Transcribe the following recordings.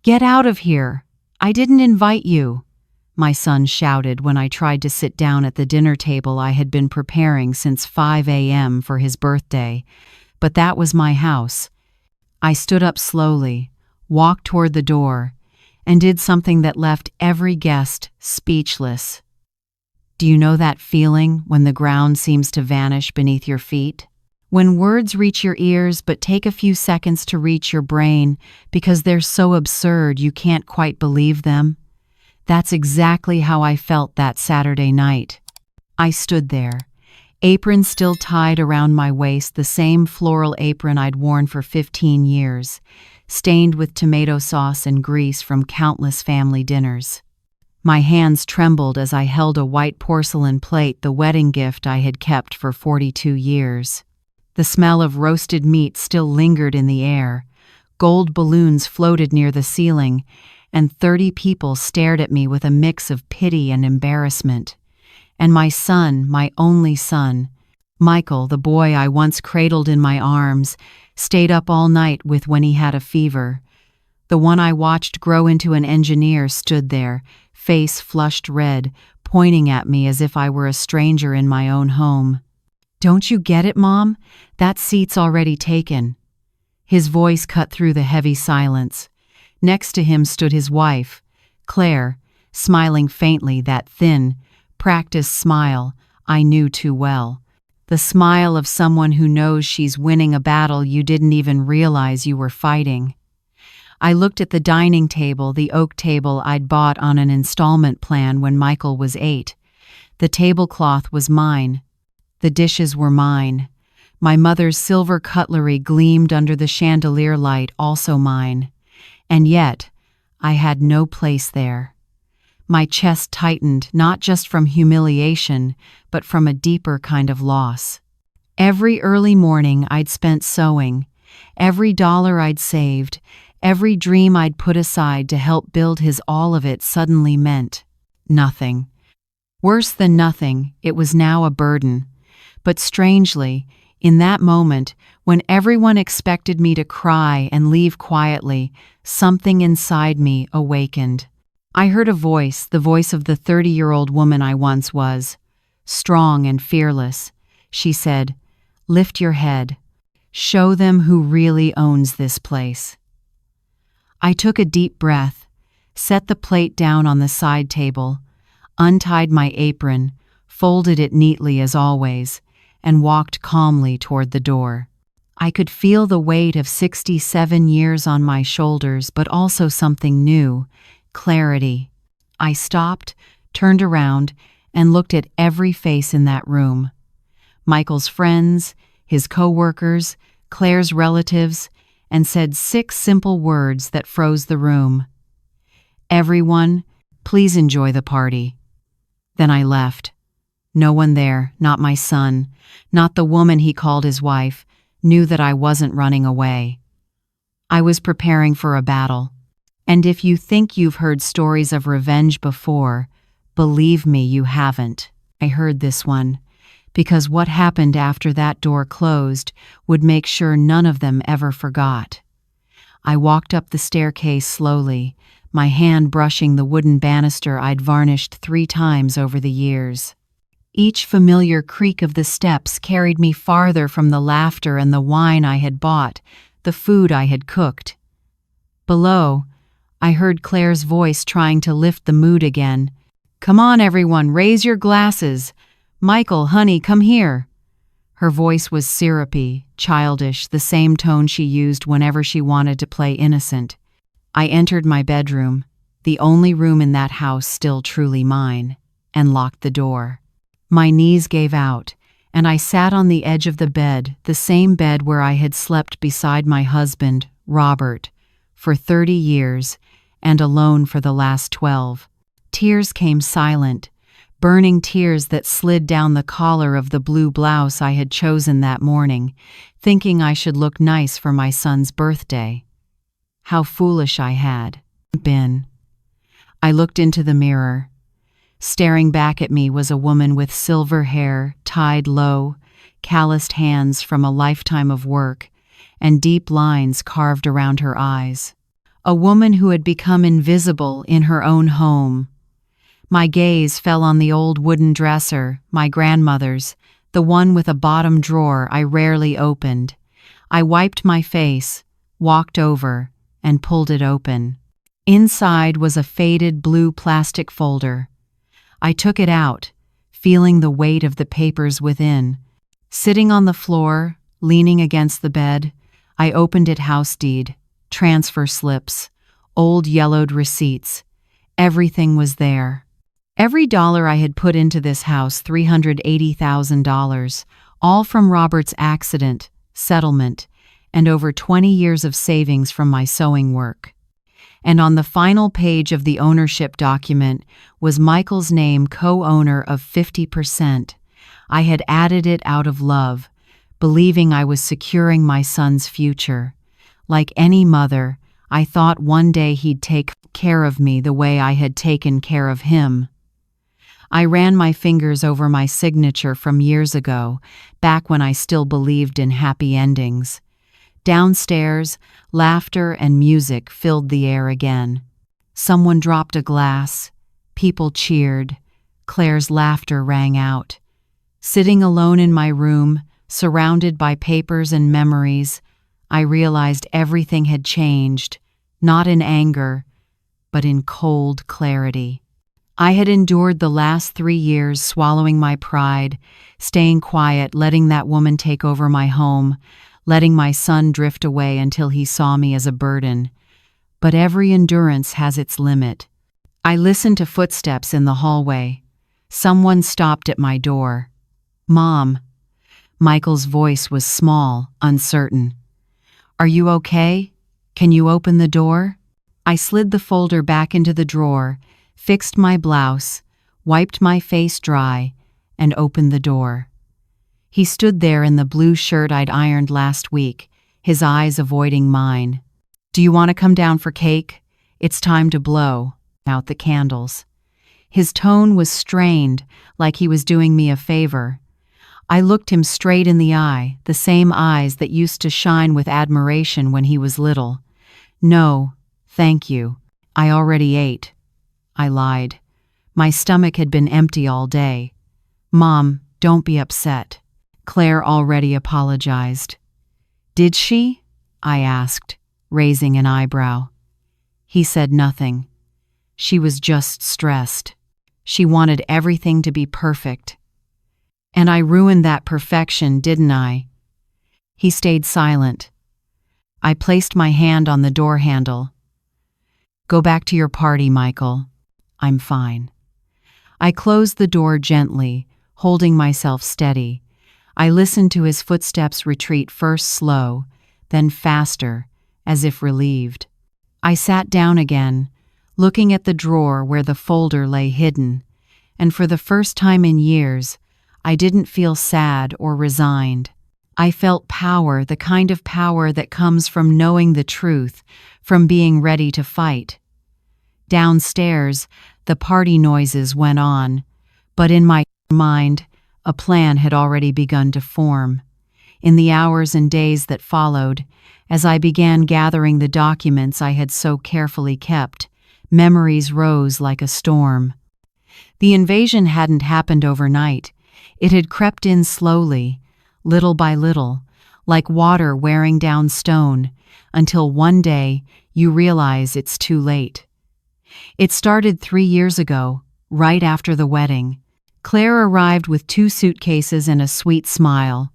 "Get out of here! I didn't invite you," my son shouted when I tried to sit down at the dinner table I had been preparing since 5 a.m. for his birthday. But that was my house. I stood up slowly, walked toward the door, and did something that left every guest speechless. Do you know that feeling when the ground seems to vanish beneath your feet? When words reach your ears but take a few seconds to reach your brain because they're so absurd you can't quite believe them? That's exactly how I felt that Saturday night. I stood there, apron still tied around my waist, the same floral apron I'd worn for 15 years, stained with tomato sauce and grease from countless family dinners. My hands trembled as I held a white porcelain plate, the wedding gift I had kept for 42 years. The smell of roasted meat still lingered in the air, gold balloons floated near the ceiling, and 30 people stared at me with a mix of pity and embarrassment. And my son, my only son, Michael, the boy I once cradled in my arms, stayed up all night with when he had a fever. The one I watched grow into an engineer stood there, face flushed red, pointing at me as if I were a stranger in my own home. "Don't you get it, Mom? That seat's already taken." His voice cut through the heavy silence. Next to him stood his wife, Claire, smiling faintly, that thin, practiced smile I knew too well. The smile of someone who knows she's winning a battle you didn't even realize you were fighting. I looked at the dining table, the oak table I'd bought on an installment plan when Michael was 8. The tablecloth was mine. The dishes were mine. My mother's silver cutlery gleamed under the chandelier light, also mine. And yet, I had no place there. My chest tightened, not just from humiliation, but from a deeper kind of loss. Every early morning I'd spent sewing, every dollar I'd saved, every dream I'd put aside to help build his all of it suddenly meant nothing. Worse than nothing, it was now a burden. But strangely, in that moment, when everyone expected me to cry and leave quietly, something inside me awakened. I heard a voice, the voice of the 30-year-old woman I once was. Strong and fearless, she said, "Lift your head. Show them who really owns this place." I took a deep breath, set the plate down on the side table, untied my apron, folded it neatly as always, and walked calmly toward the door. I could feel the weight of 67 years on my shoulders, but also something new, clarity. I stopped, turned around, and looked at every face in that room. Michael's friends, his co-workers, Claire's relatives, and said 6 simple words that froze the room. "Everyone, please enjoy the party." Then I left. No one there, not my son, not the woman he called his wife, knew that I wasn't running away. I was preparing for a battle. And if you think you've heard stories of revenge before, believe me, you haven't. I heard this one, because what happened after that door closed would make sure none of them ever forgot. I walked up the staircase slowly, my hand brushing the wooden banister I'd varnished 3 times over the years. Each familiar creak of the steps carried me farther from the laughter and the wine I had bought, the food I had cooked. Below, I heard Claire's voice trying to lift the mood again. "Come on, everyone, raise your glasses. Michael, honey, come here." Her voice was syrupy, childish, the same tone she used whenever she wanted to play innocent. I entered my bedroom, the only room in that house still truly mine, and locked the door. My knees gave out, and I sat on the edge of the bed, the same bed where I had slept beside my husband, Robert, for 30 years, and alone for the last 12. Tears came silent, burning tears that slid down the collar of the blue blouse I had chosen that morning, thinking I should look nice for my son's birthday. How foolish I had been. I looked into the mirror. Staring back at me was a woman with silver hair tied low, calloused hands from a lifetime of work, and deep lines carved around her eyes. a woman who had become invisible in her own home. My gaze fell on the old wooden dresser, my grandmother's, the one with a bottom drawer I rarely opened. I wiped my face, walked over, and pulled it open. Inside was a faded blue plastic folder. I took it out, feeling the weight of the papers within. Sitting on the floor, leaning against the bed, I opened it. House deed, transfer slips, old yellowed receipts. Everything was there. Every dollar I had put into this house, $380,000, all from Robert's accident, settlement, and over 20 years of savings from my sewing work. And on the final page of the ownership document was Michael's name, co-owner of 50%. I had added it out of love, believing I was securing my son's future. Like any mother, I thought one day he'd take care of me the way I had taken care of him. I ran my fingers over my signature from years ago, back when I still believed in happy endings. Downstairs, laughter and music filled the air again. Someone dropped a glass. People cheered. Claire's laughter rang out. Sitting alone in my room, surrounded by papers and memories, I realized everything had changed, not in anger, but in cold clarity. I had endured the last 3 years swallowing my pride, staying quiet, letting that woman take over my home, letting my son drift away until he saw me as a burden. But every endurance has its limit. I listened to footsteps in the hallway. Someone stopped at my door. "Mom." Michael's voice was small, uncertain. "Are you okay? Can you open the door?" I slid the folder back into the drawer, fixed my blouse, wiped my face dry, and opened the door. He stood there in the blue shirt I'd ironed last week, his eyes avoiding mine. "Do you want to come down for cake? It's time to blow out the candles." His tone was strained, like he was doing me a favor. I looked him straight in the eye, the same eyes that used to shine with admiration when he was little. "No, thank you. I already ate." I lied. My stomach had been empty all day. "Mom, don't be upset. Claire already apologized." "Did she?" I asked, raising an eyebrow. He said nothing. "She was just stressed. She wanted everything to be perfect. And I ruined that perfection, didn't I?" He stayed silent. I placed my hand on the door handle. "Go back to your party, Michael. I'm fine." I closed the door gently, holding myself steady. I listened to his footsteps retreat, first slow, then faster, as if relieved. I sat down again, looking at the drawer where the folder lay hidden, and for the first time in years, I didn't feel sad or resigned. I felt power, the kind of power that comes from knowing the truth, from being ready to fight. Downstairs, the party noises went on, but in my mind, a plan had already begun to form. In the hours and days that followed, as I began gathering the documents I had so carefully kept, memories rose like a storm. The invasion hadn't happened overnight. It had crept in slowly, little by little, like water wearing down stone, until one day you realize it's too late. It started 3 years ago, right after the wedding. Claire arrived with 2 suitcases and a sweet smile.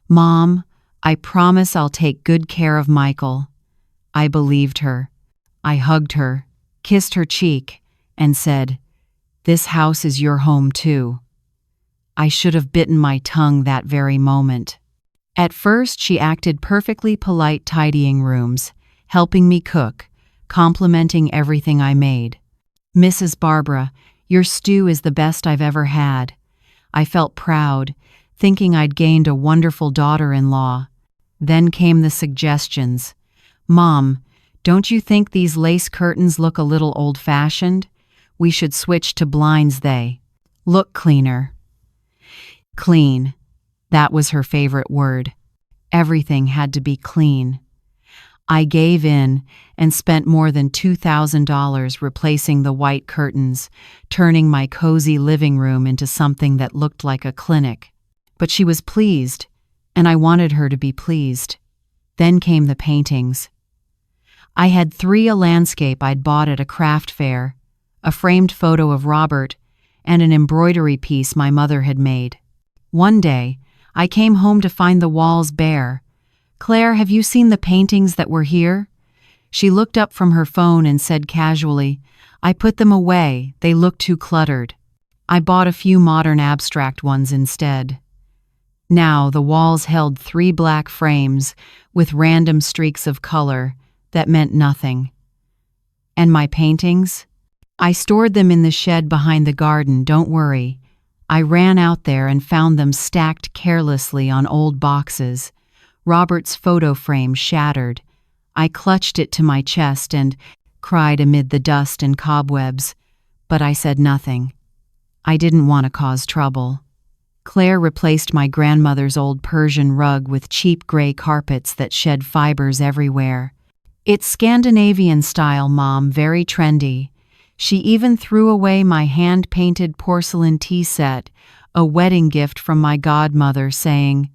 "Mom, I promise I'll take good care of Michael." I believed her. I hugged her, kissed her cheek, and said, "This house is your home too." I should have bitten my tongue that very moment. At first, she acted perfectly polite, tidying rooms, helping me cook, complimenting everything I made. "Mrs. Barbara, your stew is the best I've ever had." I felt proud, thinking I'd gained a wonderful daughter-in-law. Then came the suggestions. "Mom, don't you think these lace curtains look a little old-fashioned? We should switch to blinds. They look cleaner." Clean. That was her favorite word. Everything had to be clean. I gave in and spent more than $2,000 replacing the white curtains, turning my cozy living room into something that looked like a clinic. But she was pleased, and I wanted her to be pleased. Then came the paintings. I had 3: a landscape I'd bought at a craft fair, a framed photo of Robert, and an embroidery piece my mother had made. One day, I came home to find the walls bare. "Claire, have you seen the paintings that were here?" She looked up from her phone and said casually, "I put them away, they look too cluttered. I bought a few modern abstract ones instead." Now the walls held 3 black frames with random streaks of color that meant nothing. And my paintings? I stored them in the shed behind the garden, don't worry. I ran out there and found them stacked carelessly on old boxes. Robert's photo frame shattered. I clutched it to my chest and cried amid the dust and cobwebs, but I said nothing. I didn't want to cause trouble. Claire replaced my grandmother's old Persian rug with cheap gray carpets that shed fibers everywhere. "It's Scandinavian style, Mom, very trendy." She even threw away my hand-painted porcelain tea set, a wedding gift from my godmother, saying,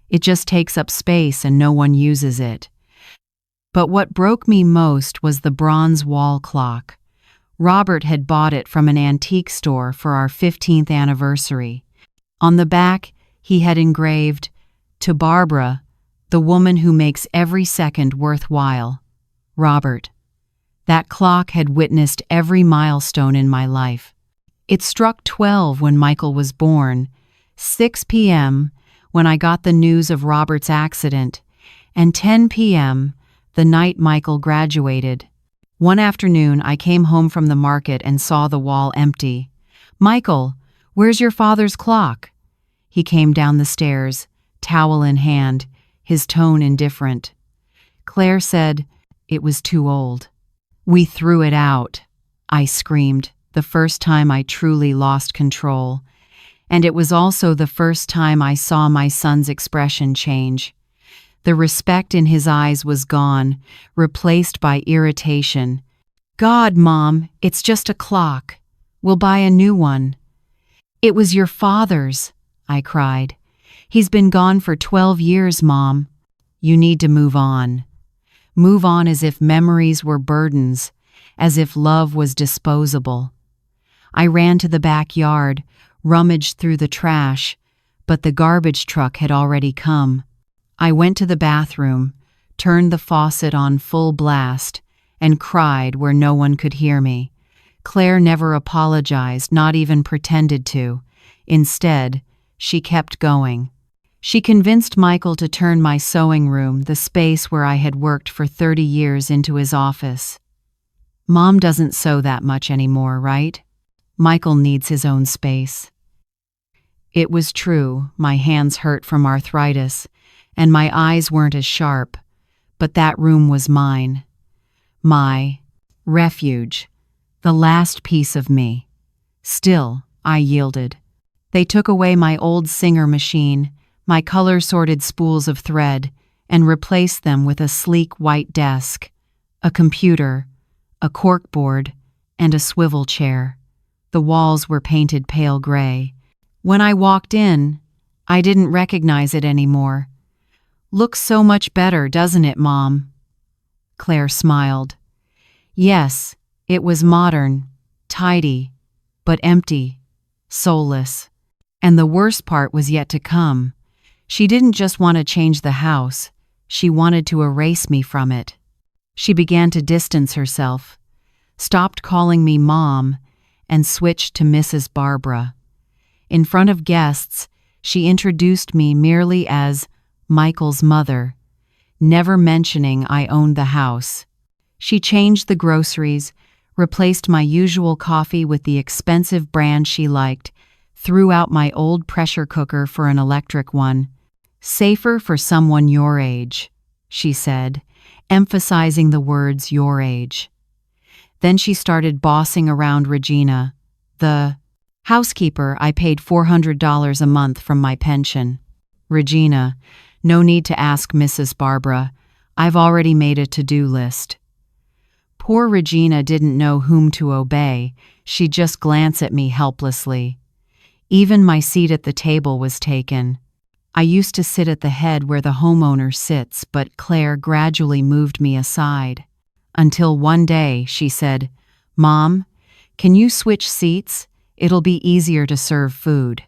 "It just takes up space and no one uses it." But what broke me most was the bronze wall clock. Robert had bought it from an antique store for our 15th anniversary. On the back, he had engraved, "To Barbara, the woman who makes every second worthwhile. Robert." That clock had witnessed every milestone in my life. It struck 12 when Michael was born, 6 p.m. when I got the news of Robert's accident, and 10 p.m. the night Michael graduated. One afternoon, I came home from the market and saw the wall empty. "Michael, where's your father's clock?" He came down the stairs, towel in hand, his tone indifferent. Claire said, "It was too old." "We threw it out," I screamed, the first time I truly lost control. And it was also the first time I saw my son's expression change. The respect in his eyes was gone, replaced by irritation. "God, Mom, it's just a clock. We'll buy a new one." "It was your father's," I cried. "He's been gone for 12 years, Mom." "You need to move on." Move on as if memories were burdens, as if love was disposable. I ran to the backyard, rummaged through the trash, but the garbage truck had already come. I went to the bathroom, turned the faucet on full blast, and cried where no one could hear me. Claire never apologized, not even pretended to. Instead, she kept going. She convinced Michael to turn my sewing room, the space where I had worked for 30 years, into his office. "Mom doesn't sew that much anymore, right? Michael needs his own space." It was true, my hands hurt from arthritis, and my eyes weren't as sharp, but that room was mine. My refuge, the last piece of me. Still, I yielded. They took away my old Singer machine, my color-sorted spools of thread, and replaced them with a sleek white desk, a computer, a corkboard, and a swivel chair. The walls were painted pale gray. When I walked in, I didn't recognize it anymore. "Looks so much better, doesn't it, Mom?" Claire smiled. Yes, it was modern, tidy, but empty, soulless. And the worst part was yet to come. She didn't just want to change the house, she wanted to erase me from it. She began to distance herself, stopped calling me Mom, and switched to Mrs. Barbara. In front of guests, she introduced me merely as Michael's mother, never mentioning I owned the house. She changed the groceries, replaced my usual coffee with the expensive brand she liked, threw out my old pressure cooker for an electric one. "Safer for someone your age," she said, emphasizing the words "your age." Then she started bossing around Regina, the housekeeper I paid $400 a month from my pension. "Regina, no need to ask Mrs. Barbara. I've already made a to-do list." Poor Regina didn't know whom to obey. She'd just glance at me helplessly. Even my seat at the table was taken. I used to sit at the head where the homeowner sits, but Claire gradually moved me aside. Until one day she said, "Mom, can you switch seats? It'll be easier to serve food."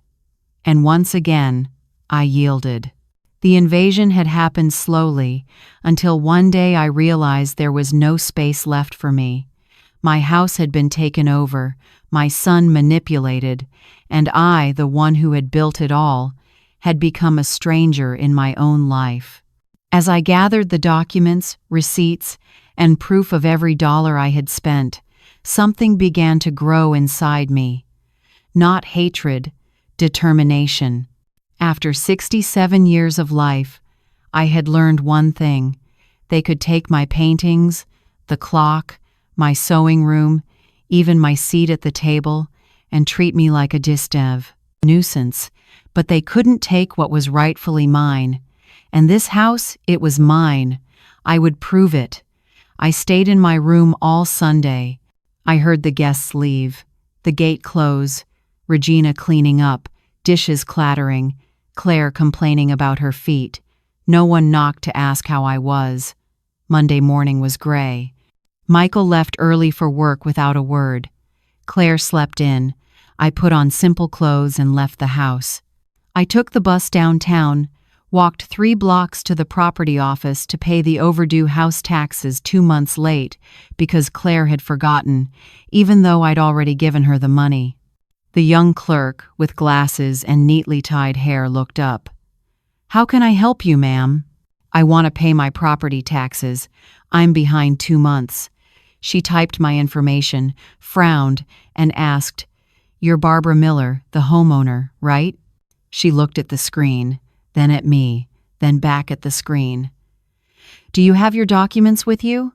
And once again, I yielded. The invasion had happened slowly, until one day I realized there was no space left for me. My house had been taken over, my son manipulated, and I, the one who had built it all, had become a stranger in my own life. As I gathered the documents, receipts, and proof of every dollar I had spent, something began to grow inside me. Not hatred, determination. After 67 years of life, I had learned one thing. They could take my paintings, the clock, my sewing room, even my seat at the table, and treat me like a nuisance, but they couldn't take what was rightfully mine. And this house, it was mine. I would prove it. I stayed in my room all Sunday. I heard the guests leave, the gate close, Regina cleaning up, dishes clattering, Claire complaining about her feet. No one knocked to ask how I was. Monday morning was gray. Michael left early for work without a word. Claire slept in. I put on simple clothes and left the house. I took the bus downtown, walked 3 blocks to the property office to pay the overdue house taxes 2 months late because Claire had forgotten, even though I'd already given her the money. The young clerk, with glasses and neatly tied hair, looked up. "How can I help you, ma'am?" "I want to pay my property taxes. I'm behind 2 months." She typed my information, frowned, and asked, "You're Barbara Miller, the homeowner, right?" She looked at the screen, then at me, then back at the screen. "Do you have your documents with you?"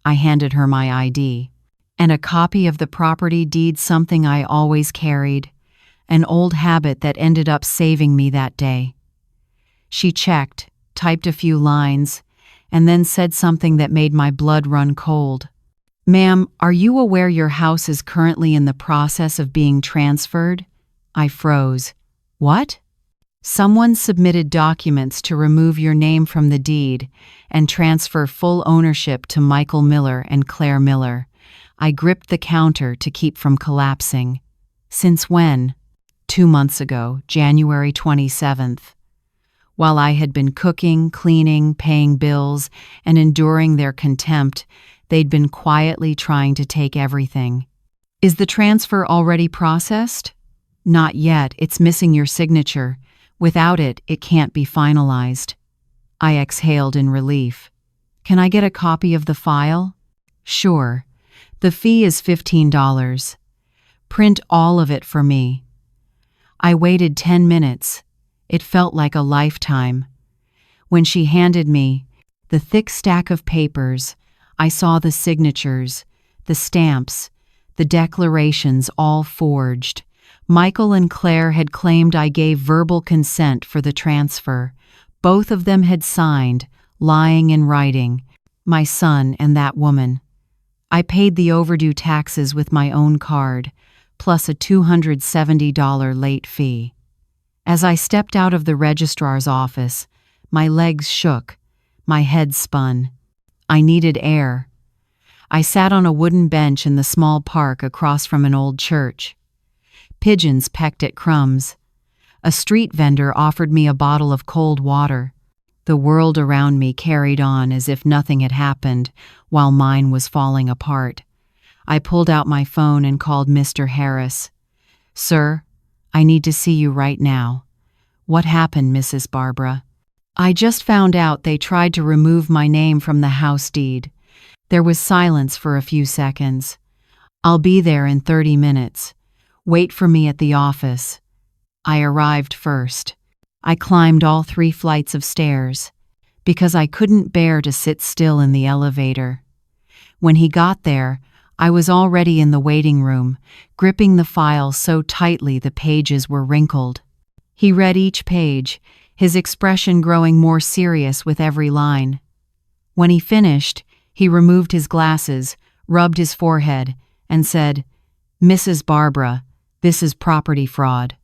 I handed her my ID. And a copy of the property deed, something I always carried, an old habit that ended up saving me that day. She checked, typed a few lines, and then said something that made my blood run cold. "Ma'am, are you aware your house is currently in the process of being transferred?" I froze. "What?" "Someone submitted documents to remove your name from the deed and transfer full ownership to Michael Miller and Claire Miller." I gripped the counter to keep from collapsing. "Since when?" 2 months ago, January 27th. While I had been cooking, cleaning, paying bills, and enduring their contempt, they'd been quietly trying to take everything. "Is the transfer already processed?" "Not yet, it's missing your signature. Without it, it can't be finalized." I exhaled in relief. "Can I get a copy of the file?" "Sure. The fee is $15. Print all of it for me." I waited 10 minutes. It felt like a lifetime. When she handed me the thick stack of papers, I saw the signatures, the stamps, the declarations, all forged. Michael and Claire had claimed I gave verbal consent for the transfer. Both of them had signed, lying in writing, my son and that woman. I paid the overdue taxes with my own card, plus a $270 late fee. As I stepped out of the registrar's office, my legs shook, my head spun. I needed air. I sat on a wooden bench in the small park across from an old church. Pigeons pecked at crumbs. A street vendor offered me a bottle of cold water. The world around me carried on as if nothing had happened, while mine was falling apart. I pulled out my phone and called Mr. Harris. "Sir, I need to see you right now." "What happened, Mrs. Barbara?" "I just found out they tried to remove my name from the house deed." There was silence for a few seconds. "I'll be there in 30 minutes. Wait for me at the office." I arrived first. I climbed all 3 flights of stairs, because I couldn't bear to sit still in the elevator. When he got there, I was already in the waiting room, gripping the file so tightly the pages were wrinkled. He read each page, his expression growing more serious with every line. When he finished, he removed his glasses, rubbed his forehead, and said, "Mrs. Barbara, this is property fraud.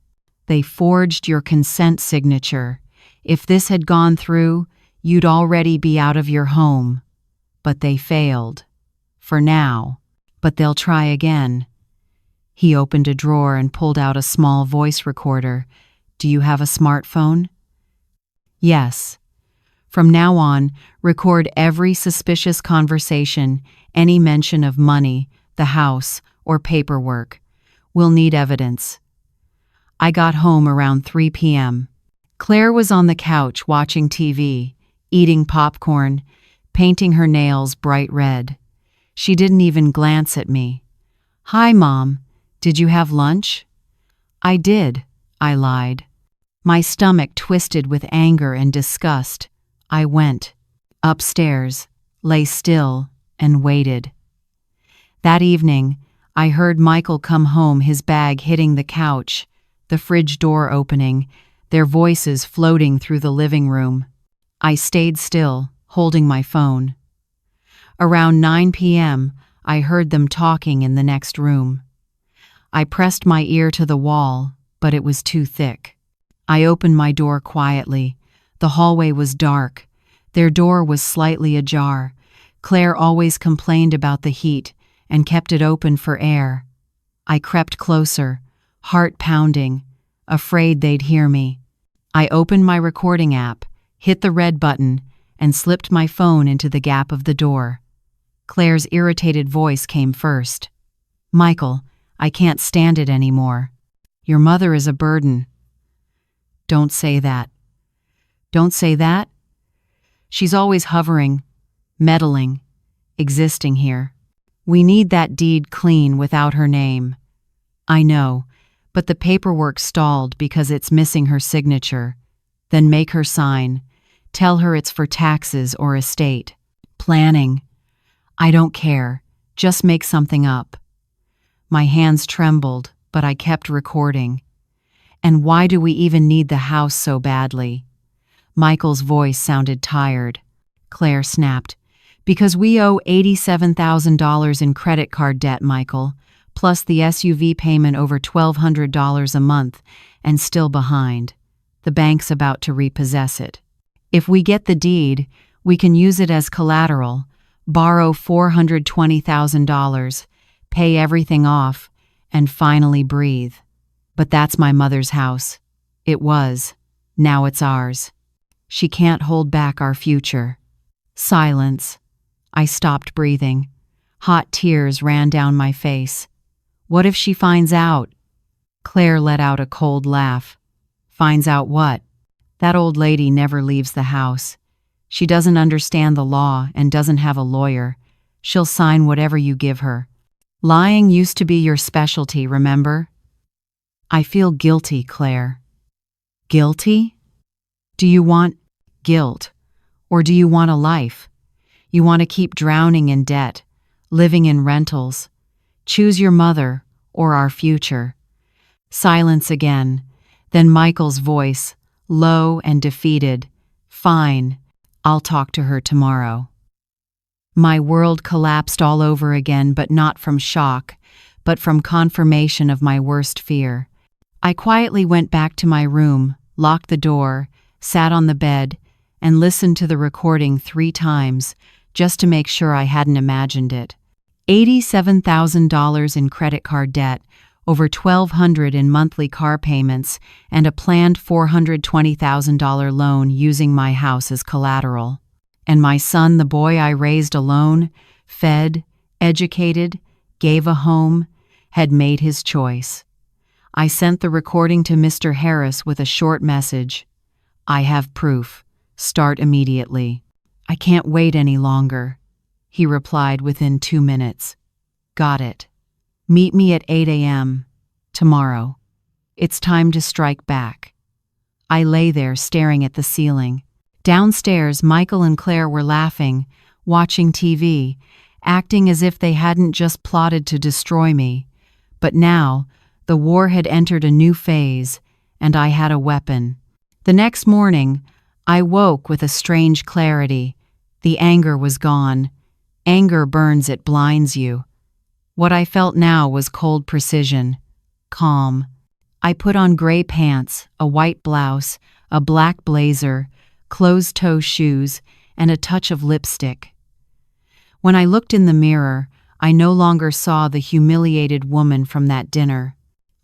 They forged your consent signature. If this had gone through, you'd already be out of your home. But they failed. For now. But they'll try again." He opened a drawer and pulled out a small voice recorder. "Do you have a smartphone?" "Yes. From now on, record every suspicious conversation, any mention of money, the house, or paperwork. We'll need evidence." I got home around 3 p.m. Claire was on the couch watching TV, eating popcorn, painting her nails bright red. She didn't even glance at me. "Hi, Mom. Did you have lunch?" "I did," I lied. My stomach twisted with anger and disgust. I went upstairs, lay still, and waited. That evening, I heard Michael come home, his bag hitting the couch, the fridge door opening, their voices floating through the living room. I stayed still, holding my phone. Around 9 p.m., I heard them talking in the next room. I pressed my ear to the wall, but it was too thick. I opened my door quietly. The hallway was dark. Their door was slightly ajar. Claire always complained about the heat and kept it open for air. I crept closer, heart pounding, afraid they'd hear me. I opened my recording app, hit the red button, and slipped my phone into the gap of the door. Claire's irritated voice came first. "Michael, I can't stand it anymore. Your mother is a burden." "Don't say that." "Don't say that?" "She's always hovering, meddling, existing here. We need that deed clean without her name." "I know, but the paperwork stalled because it's missing her signature. Then make her sign. Tell her it's for taxes or estate planning." "I don't care. Just make something up." My hands trembled, but I kept recording. "And why do we even need the house so badly?" Michael's voice sounded tired. Claire snapped, "Because we owe $87,000 in credit card debt, Michael, plus the SUV payment over $1,200 a month, and still behind. The bank's about to repossess it. If we get the deed, we can use it as collateral, borrow $420,000, pay everything off, and finally breathe. But that's my mother's house. It was. Now it's ours. She can't hold back our future." Silence. I stopped breathing. Hot tears ran down my face. "What if she finds out?" Claire let out a cold laugh. "Finds out what?" "That old lady never leaves the house. She doesn't understand the law and doesn't have a lawyer. She'll sign whatever you give her. Lying used to be your specialty, remember?" "I feel guilty, Claire." "Guilty? Do you want guilt? Or do you want a life? You want to keep drowning in debt, living in rentals? Choose your mother or our future." Silence again. Then Michael's voice, low and defeated. "Fine. I'll talk to her tomorrow." My world collapsed all over again, but not from shock, but from confirmation of my worst fear. I quietly went back to my room, locked the door, sat on the bed, and listened to the recording 3 times, just to make sure I hadn't imagined it. $87,000 in credit card debt, over $1,200 in monthly car payments, and a planned $420,000 loan using my house as collateral. And my son, the boy I raised alone, fed, educated, gave a home, had made his choice. I sent the recording to Mr. Harris with a short message. "I have proof. Start immediately." "I can't wait any longer," he replied within 2 minutes. "Got it. Meet me at 8 a.m. tomorrow. It's time to strike back." I lay there staring at the ceiling. Downstairs, Michael and Claire were laughing, watching TV, acting as if they hadn't just plotted to destroy me. But now, the war had entered a new phase, and I had a weapon. The next morning, I woke with a strange clarity. The anger was gone. Anger burns, it blinds you. What I felt now was cold precision, calm. I put on gray pants, a white blouse, a black blazer, closed-toe shoes, and a touch of lipstick. When I looked in the mirror, I no longer saw the humiliated woman from that dinner.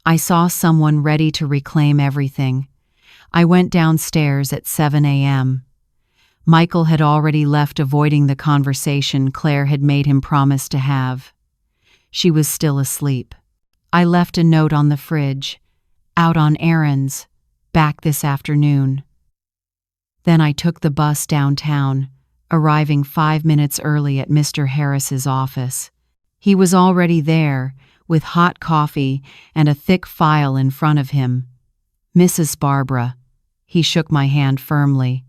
I saw someone ready to reclaim everything. I went downstairs at 7 a.m. Michael had already left, avoiding the conversation Claire had made him promise to have. She was still asleep. I left a note on the fridge. Out on errands. Back this afternoon. Then I took the bus downtown, arriving 5 minutes early at Mr. Harris's office. He was already there, with hot coffee and a thick file in front of him. Mrs. Barbara. He shook my hand firmly.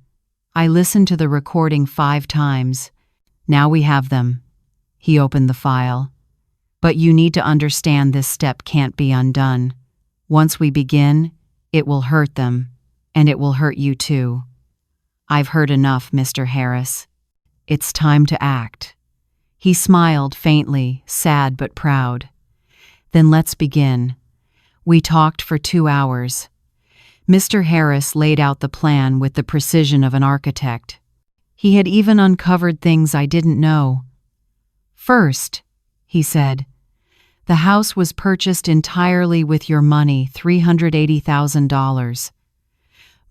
I listened to the recording 5 times. Now we have them. He opened the file. But you need to understand this step can't be undone. Once we begin, it will hurt them, and it will hurt you too. I've heard enough, Mr. Harris. It's time to act. He smiled faintly, sad but proud. Then let's begin. We talked for 2 hours. Mr. Harris laid out the plan with the precision of an architect. He had even uncovered things I didn't know. First, he said, the house was purchased entirely with your money, $380,000.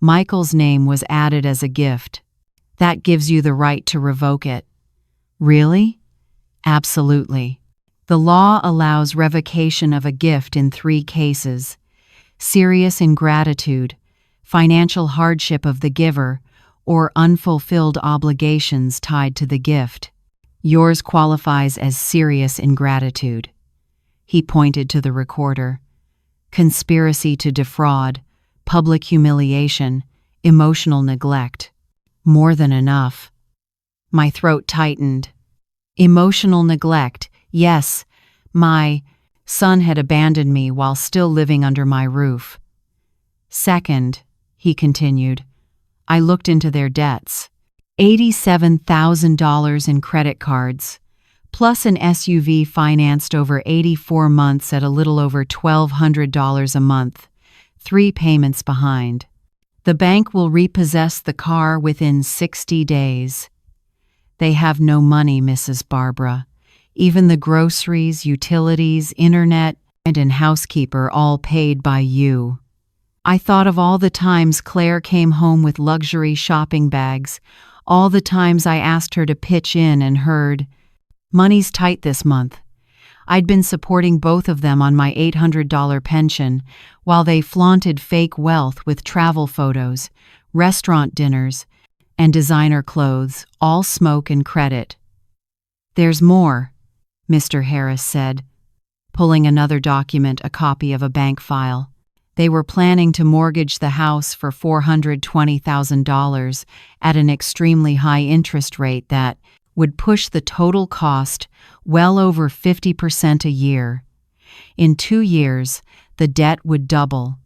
Michael's name was added as a gift. That gives you the right to revoke it. Really? Absolutely. The law allows revocation of a gift in 3 cases: serious ingratitude, financial hardship of the giver, or unfulfilled obligations tied to the gift. Yours qualifies as serious ingratitude. He pointed to the recorder. Conspiracy to defraud, public humiliation, emotional neglect. More than enough. My throat tightened. Emotional neglect, yes. My son had abandoned me while still living under my roof. Second, he continued, I looked into their debts. $87,000 in credit cards, plus an SUV financed over 84 months at a little over $1,200 a month, 3 payments behind. The bank will repossess the car within 60 days. They have no money, Mrs. Barbara. Even the groceries, utilities, internet, and housekeeper all paid by you. I thought of all the times Claire came home with luxury shopping bags, all the times I asked her to pitch in and heard, money's tight this month. I'd been supporting both of them on my $800 pension, while they flaunted fake wealth with travel photos, restaurant dinners, and designer clothes, all smoke and credit. There's more, Mr. Harris said, pulling another document, a copy of a bank file. They were planning to mortgage the house for $420,000 at an extremely high interest rate that would push the total cost well over 50% a year. In 2 years, the debt would double.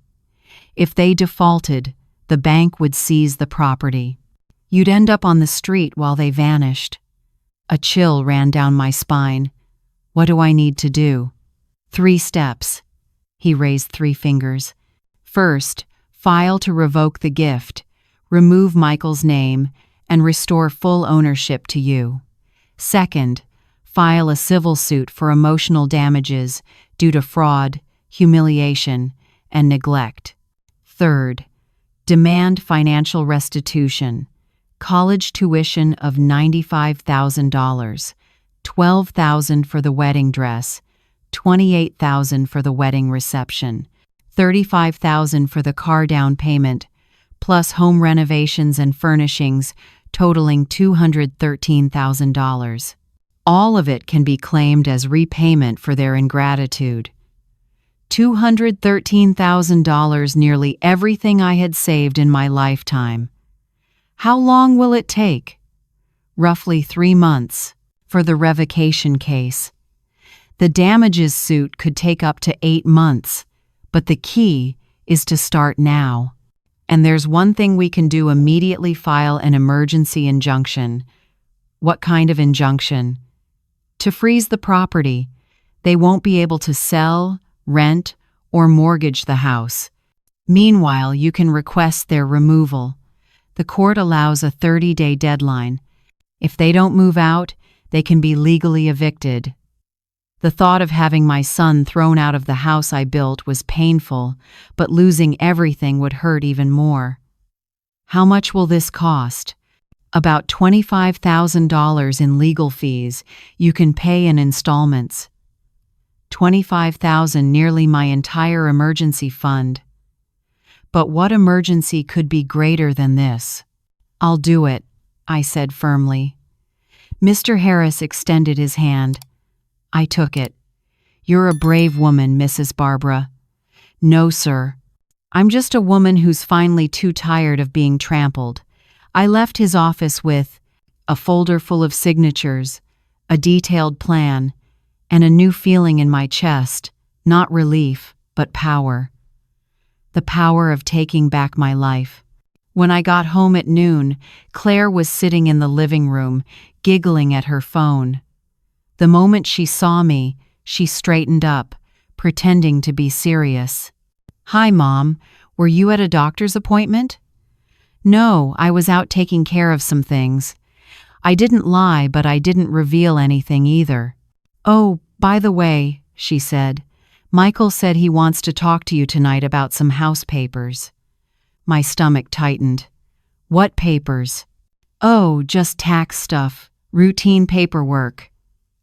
If they defaulted, the bank would seize the property. You'd end up on the street while they vanished. A chill ran down my spine. What do I need to do? 3 steps. He raised 3 fingers. First, file to revoke the gift, remove Michael's name, and restore full ownership to you. Second, file a civil suit for emotional damages due to fraud, humiliation, and neglect. Third, demand financial restitution, college tuition of $95,000, $12,000 for the wedding dress, $28,000 for the wedding reception, $35,000 for the car down payment, plus home renovations and furnishings totaling $213,000. All of it can be claimed as repayment for their ingratitude. $213,000, nearly everything I had saved in my lifetime. How long will it take? Roughly 3 months for the revocation case. The damages suit could take up to 8 months, but the key is to start now. And there's one thing we can do immediately: file an emergency injunction. What kind of injunction? To freeze the property. They won't be able to sell, rent, or mortgage the house. Meanwhile, you can request their removal. The court allows a 30-day deadline. If they don't move out, they can be legally evicted. The thought of having my son thrown out of the house I built was painful, but losing everything would hurt even more. How much will this cost? About $25,000 in legal fees. You can pay in installments. $25,000, nearly my entire emergency fund. But what emergency could be greater than this? I'll do it, I said firmly. Mr. Harris extended his hand. I took it. You're a brave woman, Mrs. Barbara. No, sir. I'm just a woman who's finally too tired of being trampled. I left his office with a folder full of signatures, a detailed plan, and a new feeling in my chest, not relief, but power. The power of taking back my life. When I got home at noon, Claire was sitting in the living room, giggling at her phone. The moment she saw me, she straightened up, pretending to be serious. Hi, Mom. Were you at a doctor's appointment? No, I was out taking care of some things. I didn't lie, but I didn't reveal anything either. Oh, by the way, she said, Michael said he wants to talk to you tonight about some house papers. My stomach tightened. What papers? Oh, just tax stuff, routine paperwork.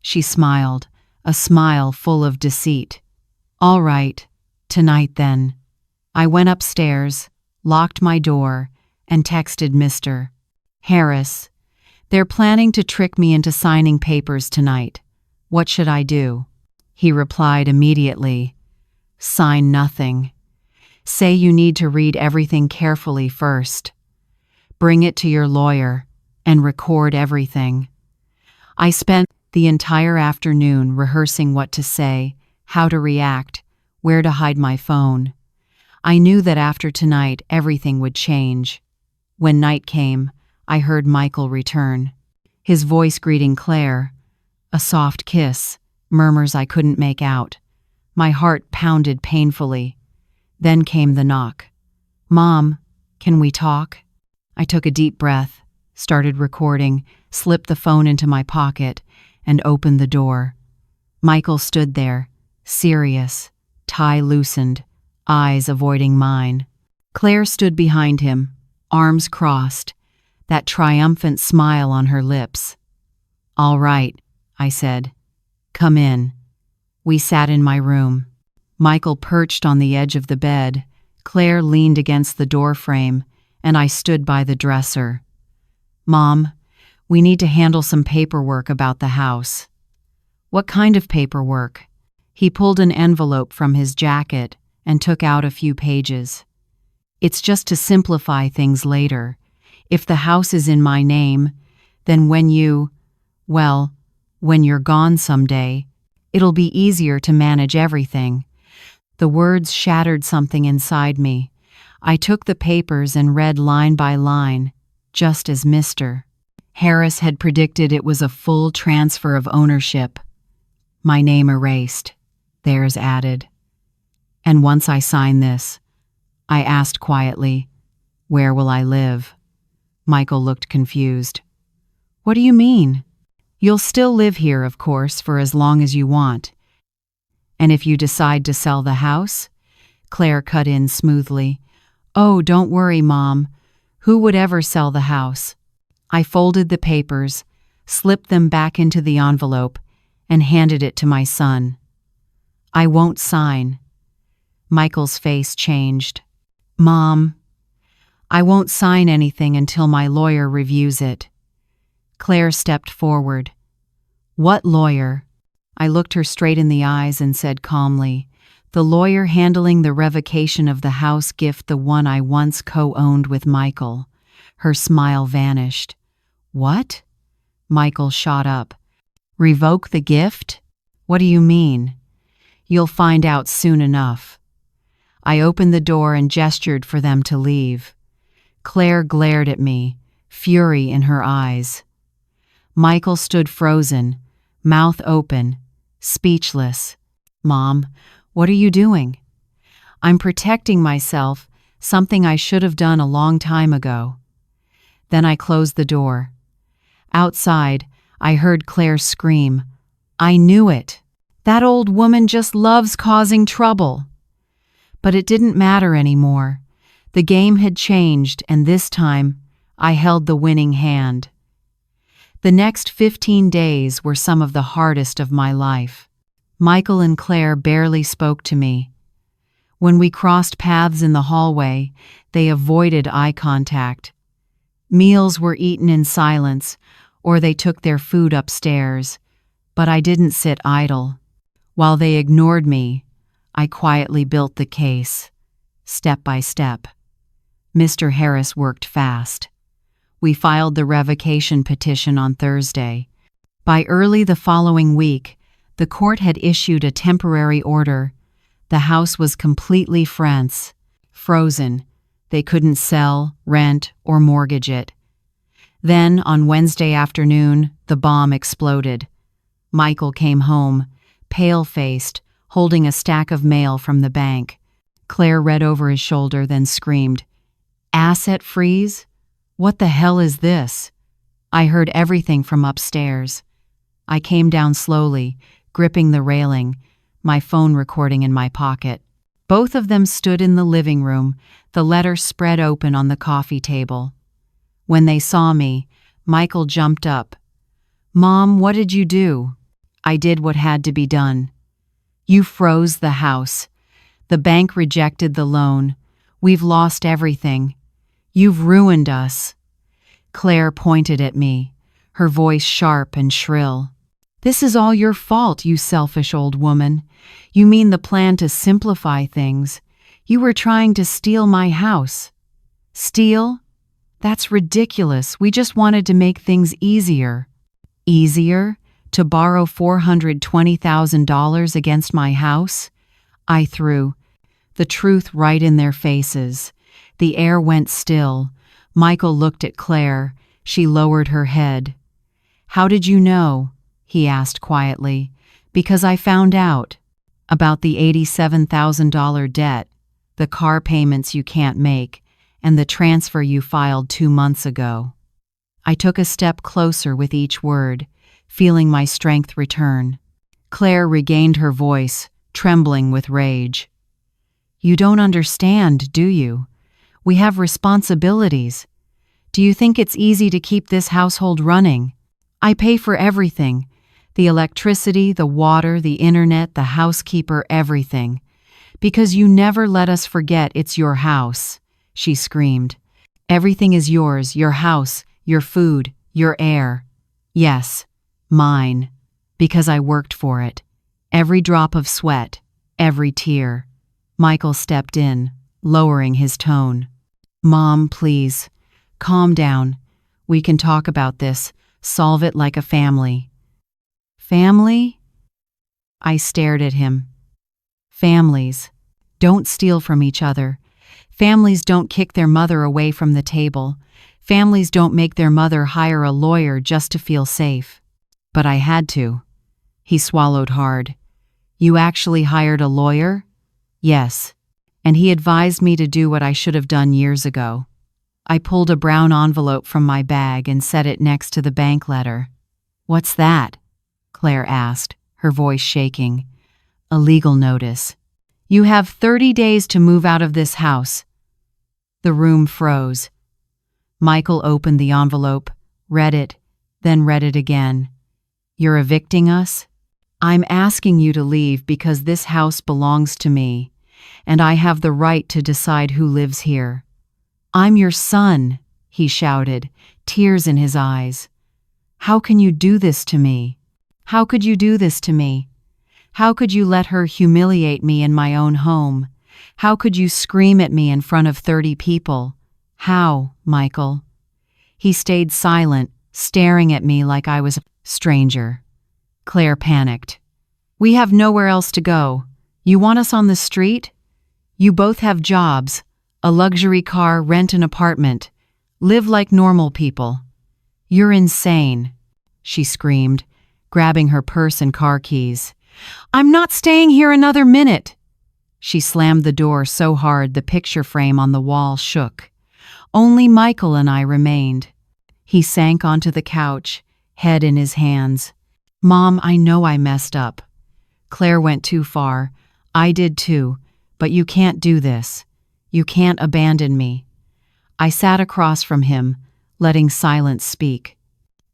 She smiled, a smile full of deceit. All right, tonight then. I went upstairs, locked my door, and texted Mr. Harris. They're planning to trick me into signing papers tonight. What should I do? He replied immediately. Sign nothing. Say you need to read everything carefully first. Bring it to your lawyer and record everything. I spent the entire afternoon rehearsing what to say, how to react, where to hide my phone. I knew that after tonight everything would change. When night came, I heard Michael return. His voice greeting Claire. A soft kiss, murmurs I couldn't make out. My heart pounded painfully. Then came the knock. Mom, can we talk? I took a deep breath, started recording, slipped the phone into my pocket, and opened the door. Michael stood there, serious, tie loosened, eyes avoiding mine. Claire stood behind him, arms crossed, that triumphant smile on her lips. All right, I said. Come in. We sat in my room. Michael perched on the edge of the bed, Claire leaned against the doorframe, and I stood by the dresser. Mom, we need to handle some paperwork about the house. What kind of paperwork? He pulled an envelope from his jacket and took out a few pages. It's just to simplify things later. If the house is in my name, then when you're gone someday, it'll be easier to manage everything. The words shattered something inside me. I took the papers and read line by line, just as Mr. Harris had predicted. It was a full transfer of ownership. My name erased, theirs added. And once I sign this, I asked quietly, where will I live? Michael looked confused. What do you mean? You'll still live here, of course, for as long as you want. And if you decide to sell the house? Claire cut in smoothly. Oh, don't worry, Mom. Who would ever sell the house? I folded the papers, slipped them back into the envelope, and handed it to my son. I won't sign. Michael's face changed. Mom, I won't sign anything until my lawyer reviews it. Claire stepped forward. What lawyer? I looked her straight in the eyes and said calmly, the lawyer handling the revocation of the house gift, the one I once co-owned with Michael. Her smile vanished. What? Michael shot up. Revoke the gift? What do you mean? You'll find out soon enough. I opened the door and gestured for them to leave. Claire glared at me, fury in her eyes. Michael stood frozen, mouth open, speechless. "Mom, what are you doing?" "I'm protecting myself, something I should have done a long time ago." Then I closed the door. Outside, I heard Claire scream, "I knew it! That old woman just loves causing trouble." But it didn't matter anymore. The game had changed, and this time, I held the winning hand. The next 15 days were some of the hardest of my life. Michael and Claire barely spoke to me. When we crossed paths in the hallway, they avoided eye contact. Meals were eaten in silence, or they took their food upstairs, but I didn't sit idle. While they ignored me, I quietly built the case, step by step. Mr. Harris worked fast. We filed the revocation petition on Thursday. By early the following week, the court had issued a temporary order. The house was completely frozen. They couldn't sell, rent, or mortgage it. Then, on Wednesday afternoon, the bomb exploded. Michael came home, pale-faced, holding a stack of mail from the bank. Claire read over his shoulder, then screamed, "Asset freeze? What the hell is this?" I heard everything from upstairs. I came down slowly, gripping the railing, my phone recording in my pocket. Both of them stood in the living room, the letter spread open on the coffee table. When they saw me, Michael jumped up. "Mom, what did you do?" "I did what had to be done." "You froze the house. The bank rejected the loan. We've lost everything. You've ruined us." Claire pointed at me, her voice sharp and shrill. "This is all your fault, you selfish old woman. You mean the plan to simplify things. You were trying to steal my house." "Steal? That's ridiculous. We just wanted to make things easier." "Easier? To borrow $420,000 against my house?" I threw the truth right in their faces. The air went still. Michael looked at Claire. She lowered her head. "How did you know?" he asked quietly. "Because I found out. About the $87,000 debt, the car payments you can't make, and the transfer you filed 2 months ago." I took a step closer with each word, feeling my strength return. Claire regained her voice, trembling with rage. "You don't understand, do you? We have responsibilities. Do you think it's easy to keep this household running? I pay for everything. The electricity, the water, the internet, the housekeeper, everything. Because you never let us forget it's your house," she screamed. "Everything is yours, your house, your food, your air. Yes, mine. Because I worked for it. Every drop of sweat, every tear." Michael stepped in, lowering his tone. "Mom, please. Calm down. We can talk about this, solve it like a family." "Family?" I stared at him. "Families don't steal from each other. Families don't kick their mother away from the table. Families don't make their mother hire a lawyer just to feel safe." "But I had to." He swallowed hard. "You actually hired a lawyer?" "Yes. And he advised me to do what I should have done years ago." I pulled a brown envelope from my bag and set it next to the bank letter. "What's that?" Claire asked, her voice shaking. "A legal notice. You have 30 days to move out of this house." The room froze. Michael opened the envelope, read it, then read it again. "You're evicting us? I'm asking you to leave because this house belongs to me, and I have the right to decide who lives here." "I'm your son," he shouted, tears in his eyes. "How can you do this to me? How could you do this to me? How could you let her humiliate me in my own home? How could you scream at me in front of 30 people? How, Michael?" He stayed silent, staring at me like I was a stranger. Claire panicked. "We have nowhere else to go. You want us on the street? You both have jobs, a luxury car, rent an apartment. Live like normal people." "You're insane." she screamed, grabbing her purse and car keys. "I'm not staying here another minute!" She slammed the door so hard the picture frame on the wall shook. Only Michael and I remained. He sank onto the couch, head in his hands. "Mom, I know I messed up. Claire went too far. I did too, but you can't do this. You can't abandon me." I sat across from him, letting silence speak.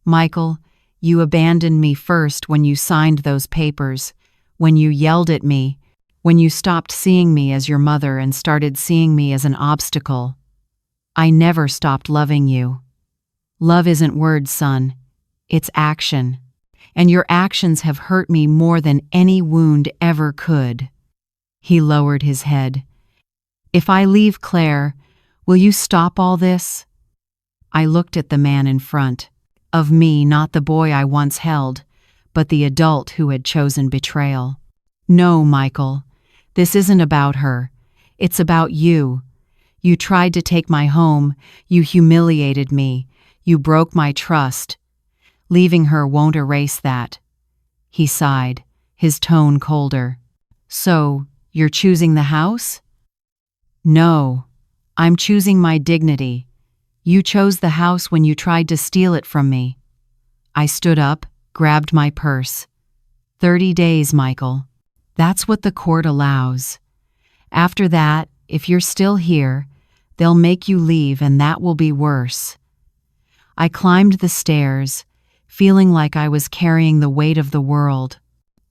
"Michael, you abandoned me first when you signed those papers, when you yelled at me, when you stopped seeing me as your mother and started seeing me as an obstacle. I never stopped loving you. Love isn't words, son. It's action. And your actions have hurt me more than any wound ever could." He lowered his head. "If I leave Claire, will you stop all this?" I looked at the man in front of me, not the boy I once held, but the adult who had chosen betrayal. "No, Michael, this isn't about her. It's about you. You tried to take my home, you humiliated me, you broke my trust. Leaving her won't erase that." He sighed, his tone colder. "So, you're choosing the house?" "No, I'm choosing my dignity. You chose the house when you tried to steal it from me." I stood up, grabbed my purse. 30 days, Michael. That's what the court allows. After that, if you're still here, they'll make you leave and that will be worse. I climbed the stairs, feeling like I was carrying the weight of the world.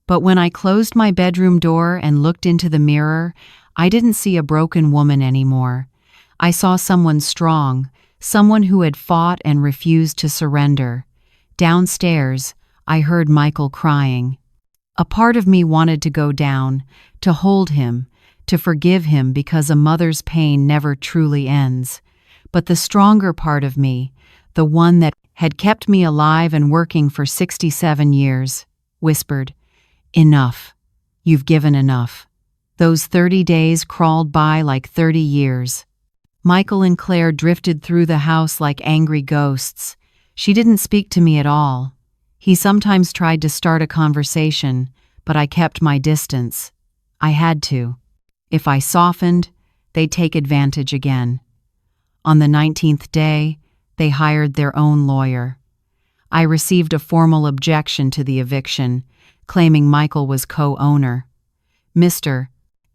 But when I closed my bedroom door and looked into the mirror, I didn't see a broken woman anymore. I saw someone strong, someone who had fought and refused to surrender. Downstairs, I heard Michael crying. A part of me wanted to go down, to hold him, to forgive him because a mother's pain never truly ends. But the stronger part of me, the one that had kept me alive and working for 67 years, whispered, "Enough. You've given enough." Those 30 days crawled by like 30 years. Michael and Claire drifted through the house like angry ghosts. She didn't speak to me at all. He sometimes tried to start a conversation, but I kept my distance. I had to. If I softened, they'd take advantage again. On the 19th day, they hired their own lawyer. I received a formal objection to the eviction, claiming Michael was co-owner. Mr.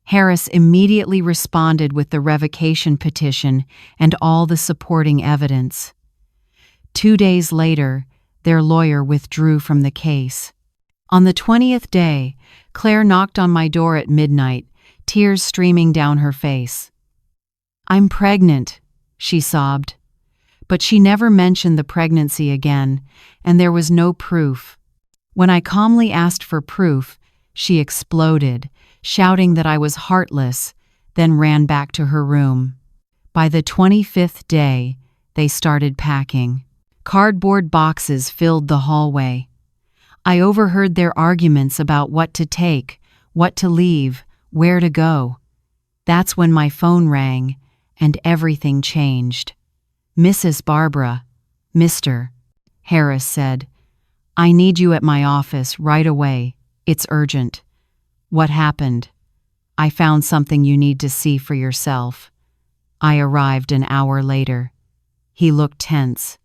Harris immediately responded with the revocation petition and all the supporting evidence. 2 days later, their lawyer withdrew from the case. On the 20th day, Claire knocked on my door at midnight, tears streaming down her face. "I'm pregnant," she sobbed. But she never mentioned the pregnancy again, and there was no proof. When I calmly asked for proof, she exploded, shouting that I was heartless, then ran back to her room. By the 25th day, they started packing. Cardboard boxes filled the hallway. I overheard their arguments about what to take, what to leave, where to go. That's when my phone rang, and everything changed. "Mrs. Barbara," Mr. Harris said, "I need you at my office right away. It's urgent." "What happened?" "I found something you need to see for yourself." I arrived an hour later. He looked tense.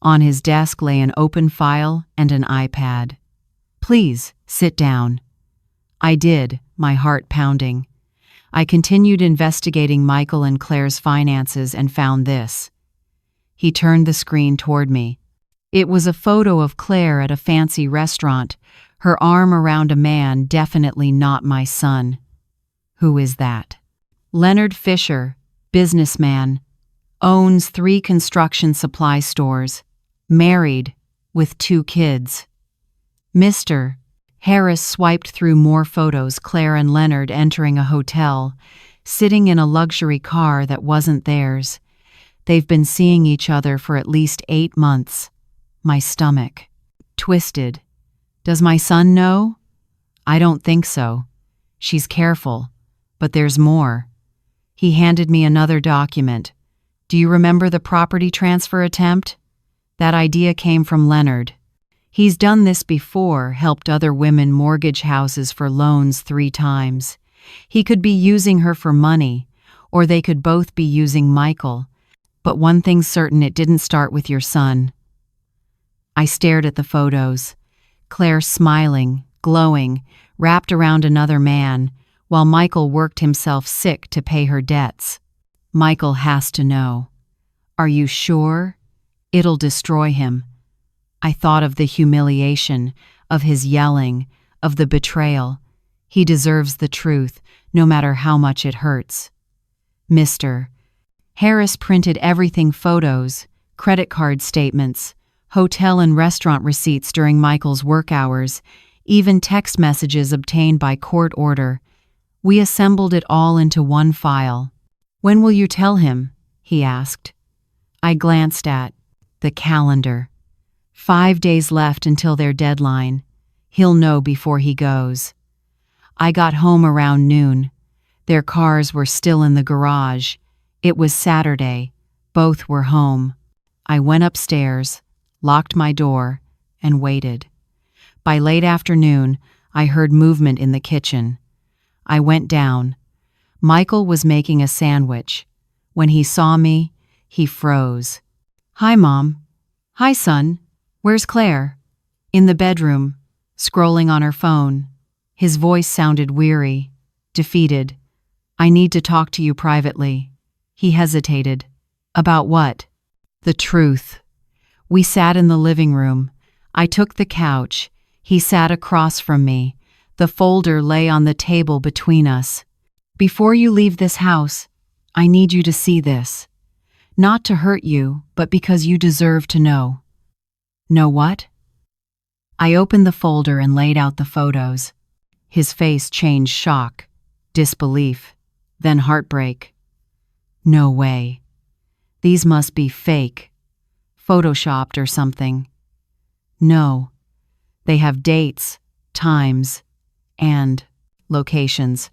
On his desk lay an open file and an iPad. "Please, sit down." I did, my heart pounding. I continued investigating Michael and Claire's finances and found this. He turned the screen toward me. It was a photo of Claire at a fancy restaurant, her arm around a man definitely not my son. "Who is that?" "Leonard Fisher, businessman, owns 3 construction supply stores, married, with 2 kids." Mr. Harris swiped through more photos, Claire and Leonard entering a hotel, sitting in a luxury car that wasn't theirs. They've been seeing each other for at least 8 months. My stomach twisted. Does my son know? I don't think so. She's careful, but there's more. He handed me another document. "Do you remember the property transfer attempt?" That idea came from Leonard. He's done this before, helped other women mortgage houses for loans 3 times. He could be using her for money, or they could both be using Michael. But one thing's certain, it didn't start with your son. I stared at the photos. Claire smiling, glowing, wrapped around another man, while Michael worked himself sick to pay her debts. Michael has to know. Are you sure? It'll destroy him. I thought of the humiliation, of his yelling, of the betrayal. He deserves the truth, no matter how much it hurts. Mr. Harris printed everything: photos, credit card statements, hotel and restaurant receipts during Michael's work hours, even text messages obtained by court order. We assembled it all into one file. When will you tell him? He asked. I glanced at the calendar. 5 days left until their deadline. He'll know before he goes. I got home around noon. Their cars were still in the garage. It was Saturday. Both were home. I went upstairs, locked my door, and waited. By late afternoon, I heard movement in the kitchen. I went down. Michael was making a sandwich. When he saw me, he froze. Hi, Mom. Hi, son. Where's Claire? In the bedroom, scrolling on her phone. His voice sounded weary, defeated. I need to talk to you privately. He hesitated. About what? The truth. We sat in the living room. I took the couch. He sat across from me. The folder lay on the table between us. Before you leave this house, I need you to see this. Not to hurt you, but because you deserve to know. Know what? I opened the folder and laid out the photos. His face changed: shock, disbelief, then heartbreak. No way. These must be fake, photoshopped or something. No. They have dates, times, and locations.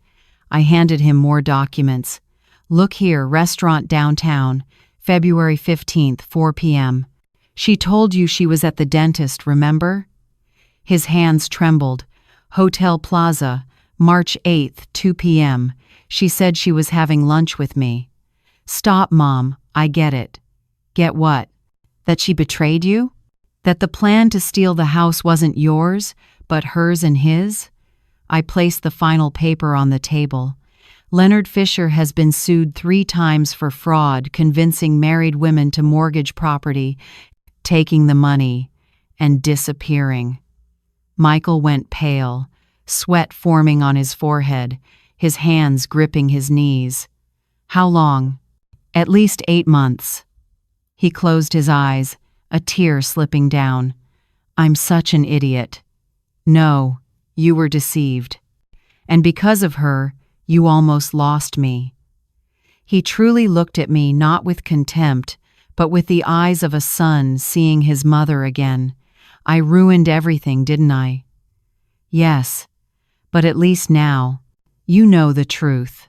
I handed him more documents. Look here: restaurant downtown, February 15th, 4 p.m. She told you she was at the dentist, remember? His hands trembled. Hotel Plaza, March 8th, 2 p.m. She said she was having lunch with me. Stop, Mom, I get it. Get what? That she betrayed you? That the plan to steal the house wasn't yours, but hers and his? I placed the final paper on the table. Leonard Fisher has been sued 3 times for fraud, convincing married women to mortgage property, taking the money, and disappearing. Michael went pale, sweat forming on his forehead, his hands gripping his knees. How long? At least 8 months. He closed his eyes, a tear slipping down. I'm such an idiot. No, you were deceived. And because of her, you almost lost me. He truly looked at me, not with contempt, but with the eyes of a son seeing his mother again. I ruined everything, didn't I? Yes, but at least now, you know the truth.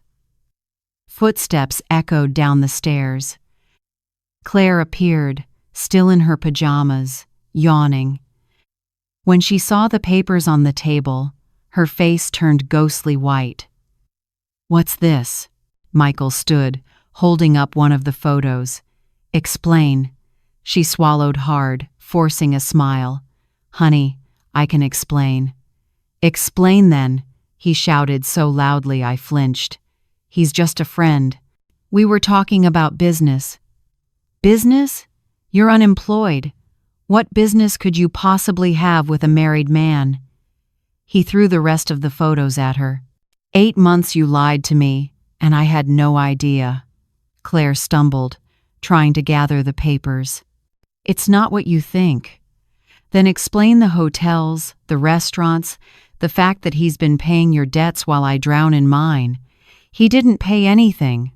Footsteps echoed down the stairs. Claire appeared, still in her pajamas, yawning. When she saw the papers on the table, her face turned ghostly white. What's this? Michael stood, holding up one of the photos. Explain. She swallowed hard, forcing a smile. Honey, I can explain. Explain then, he shouted so loudly I flinched. He's just a friend. We were talking about business. Business? You're unemployed. What business could you possibly have with a married man? He threw the rest of the photos at her. 8 months you lied to me, and I had no idea. Claire stumbled, trying to gather the papers. It's not what you think. Then explain the hotels, the restaurants, the fact that he's been paying your debts while I drown in mine. He didn't pay anything.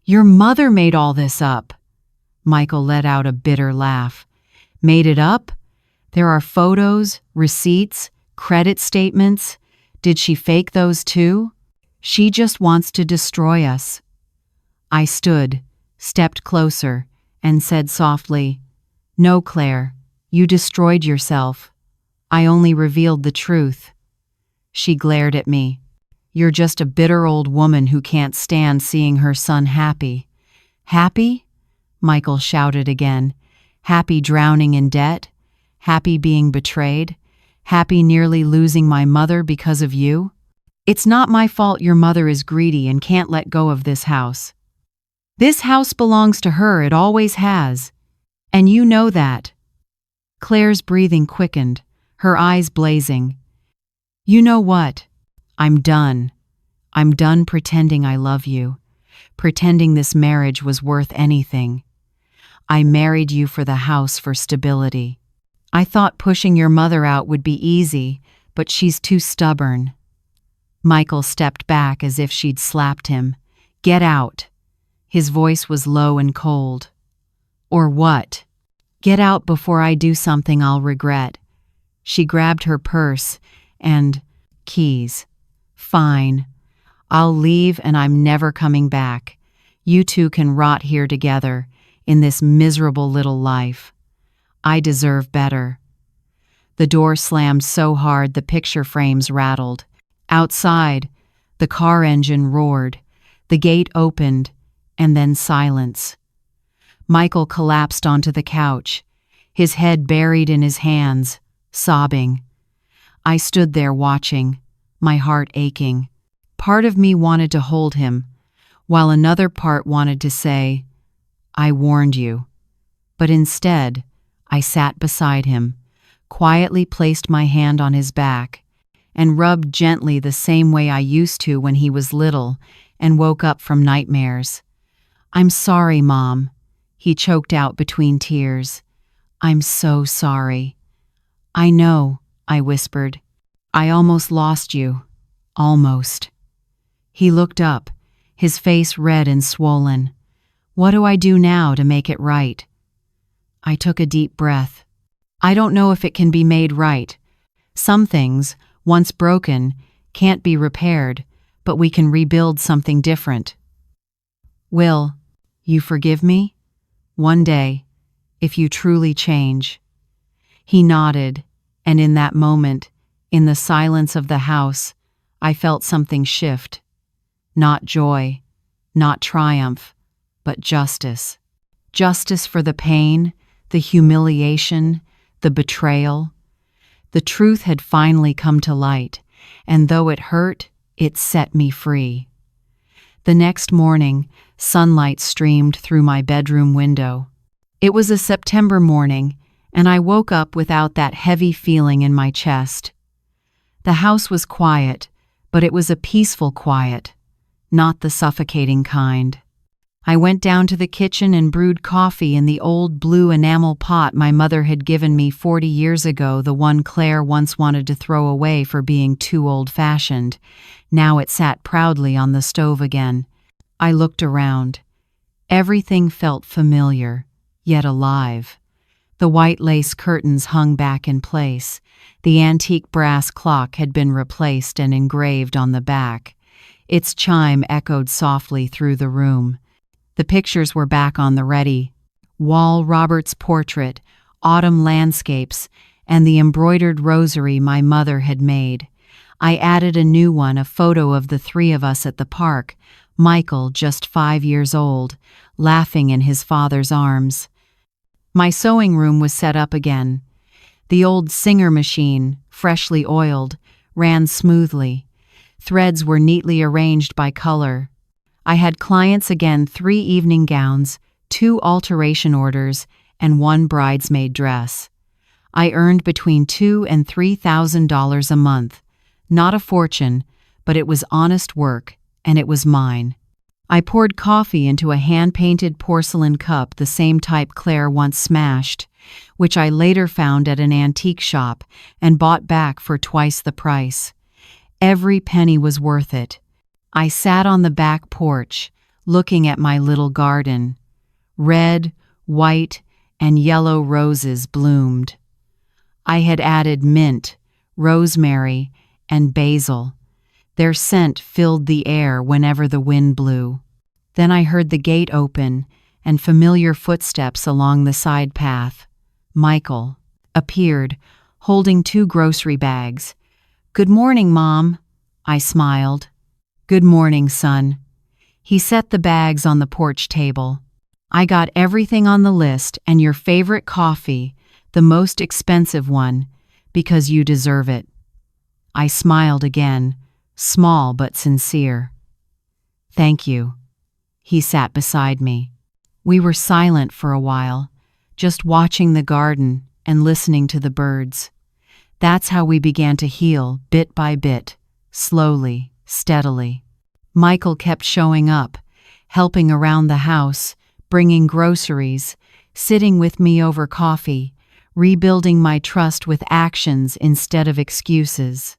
Your mother made all this up. Michael let out a bitter laugh. Made it up? There are photos, receipts, credit statements. Did she fake those too? She just wants to destroy us. I stood, stepped closer, and said softly, No, Claire, you destroyed yourself. I only revealed the truth. She glared at me. You're just a bitter old woman who can't stand seeing her son happy. Happy? Michael shouted again. Happy drowning in debt? Happy being betrayed? Happy nearly losing my mother because of you? It's not my fault your mother is greedy and can't let go of this house. This house belongs to her, it always has. And you know that. Claire's breathing quickened, her eyes blazing. You know what? I'm done. I'm done pretending I love you, pretending this marriage was worth anything. I married you for the house, for stability. I thought pushing your mother out would be easy, but she's too stubborn. Michael stepped back as if she'd slapped him. Get out. His voice was low and cold. Or what? Get out before I do something I'll regret. She grabbed her purse and keys. Fine. I'll leave and I'm never coming back. You two can rot here together, in this miserable little life. I deserve better. The door slammed so hard the picture frames rattled. Outside, the car engine roared. The gate opened, and then silence. Michael collapsed onto the couch, his head buried in his hands, sobbing. I stood there watching, my heart aching. Part of me wanted to hold him, while another part wanted to say, I warned you. But instead, I sat beside him, quietly placed my hand on his back, and rubbed gently the same way I used to when he was little and woke up from nightmares. I'm sorry, Mom, he choked out between tears. I'm so sorry. I know, I whispered. I almost lost you. Almost. He looked up, his face red and swollen. What do I do now to make it right? I took a deep breath. I don't know if it can be made right. Some things, once broken, can't be repaired, but we can rebuild something different. Will, you forgive me? One day, if you truly change. He nodded, and in that moment, in the silence of the house, I felt something shift. Not joy, not triumph, but justice. Justice for the pain, the humiliation, the betrayal. The truth had finally come to light, and though it hurt, it set me free. The next morning, sunlight streamed through my bedroom window. It was a September morning, and I woke up without that heavy feeling in my chest. The house was quiet, but it was a peaceful quiet, not the suffocating kind. I went down to the kitchen and brewed coffee in the old blue enamel pot my mother had given me 40 years ago, the one Claire once wanted to throw away for being too old-fashioned. Now it sat proudly on the stove again. I looked around. Everything felt familiar, yet alive. The white lace curtains hung back in place. The antique brass clock had been replaced and engraved on the back. Its chime echoed softly through the room. The pictures were back on the ready. Wall Robert's portrait, autumn landscapes, and the embroidered rosary my mother had made. I added a new one, a photo of the three of us at the park, Michael, just 5 years old, laughing in his father's arms. My sewing room was set up again. The old Singer machine, freshly oiled, ran smoothly. Threads were neatly arranged by color. I had clients again, 3 evening gowns, 2 alteration orders, and 1 bridesmaid dress. I earned between $2,000 and $3,000 a month. Not a fortune, but it was honest work, and it was mine. I poured coffee into a hand-painted porcelain cup, the same type Claire once smashed, which I later found at an antique shop and bought back for twice the price. Every penny was worth it. I sat on the back porch, looking at my little garden. Red, white, and yellow roses bloomed. I had added mint, rosemary, and basil. Their scent filled the air whenever the wind blew. Then I heard the gate open and familiar footsteps along the side path. Michael appeared, holding 2 grocery bags. "Good morning, Mom," I smiled. "Good morning, son." He set the bags on the porch table. "I got everything on the list and your favorite coffee, the most expensive one, because you deserve it." I smiled again, small but sincere. "Thank you." He sat beside me. We were silent for a while, just watching the garden and listening to the birds. That's how we began to heal, bit by bit, slowly, steadily. Michael kept showing up, helping around the house, bringing groceries, sitting with me over coffee, rebuilding my trust with actions instead of excuses.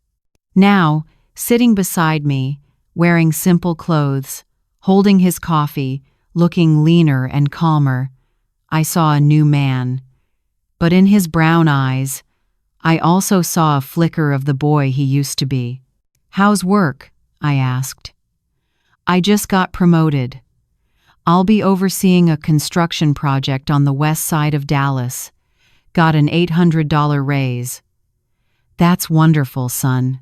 Now, sitting beside me, wearing simple clothes, holding his coffee, looking leaner and calmer, I saw a new man. But in his brown eyes, I also saw a flicker of the boy he used to be. "How's work?" I asked. "I just got promoted. I'll be overseeing a construction project on the west side of Dallas. Got an $800 raise." "That's wonderful, son."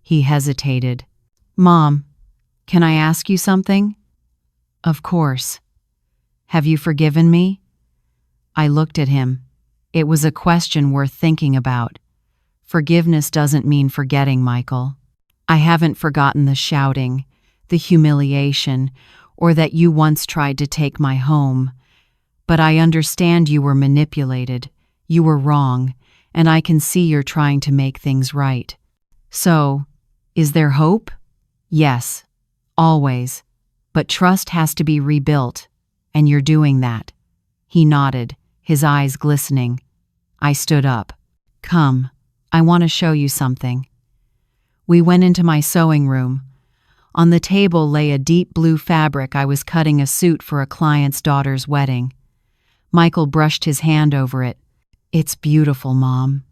He hesitated. "Mom, can I ask you something?" "Of course." "Have you forgiven me?" I looked at him. It was a question worth thinking about. Forgiveness doesn't mean forgetting, Michael. I haven't forgotten the shouting, the humiliation, or that you once tried to take my home. But I understand you were manipulated, you were wrong, and I can see you're trying to make things right. So, is there hope? Yes, always. But trust has to be rebuilt, and you're doing that. He nodded, his eyes glistening. I stood up. "Come, I want to show you something." We went into my sewing room. On the table lay a deep blue fabric. I was cutting a suit for a client's daughter's wedding. Michael brushed his hand over it. "It's beautiful, Mom."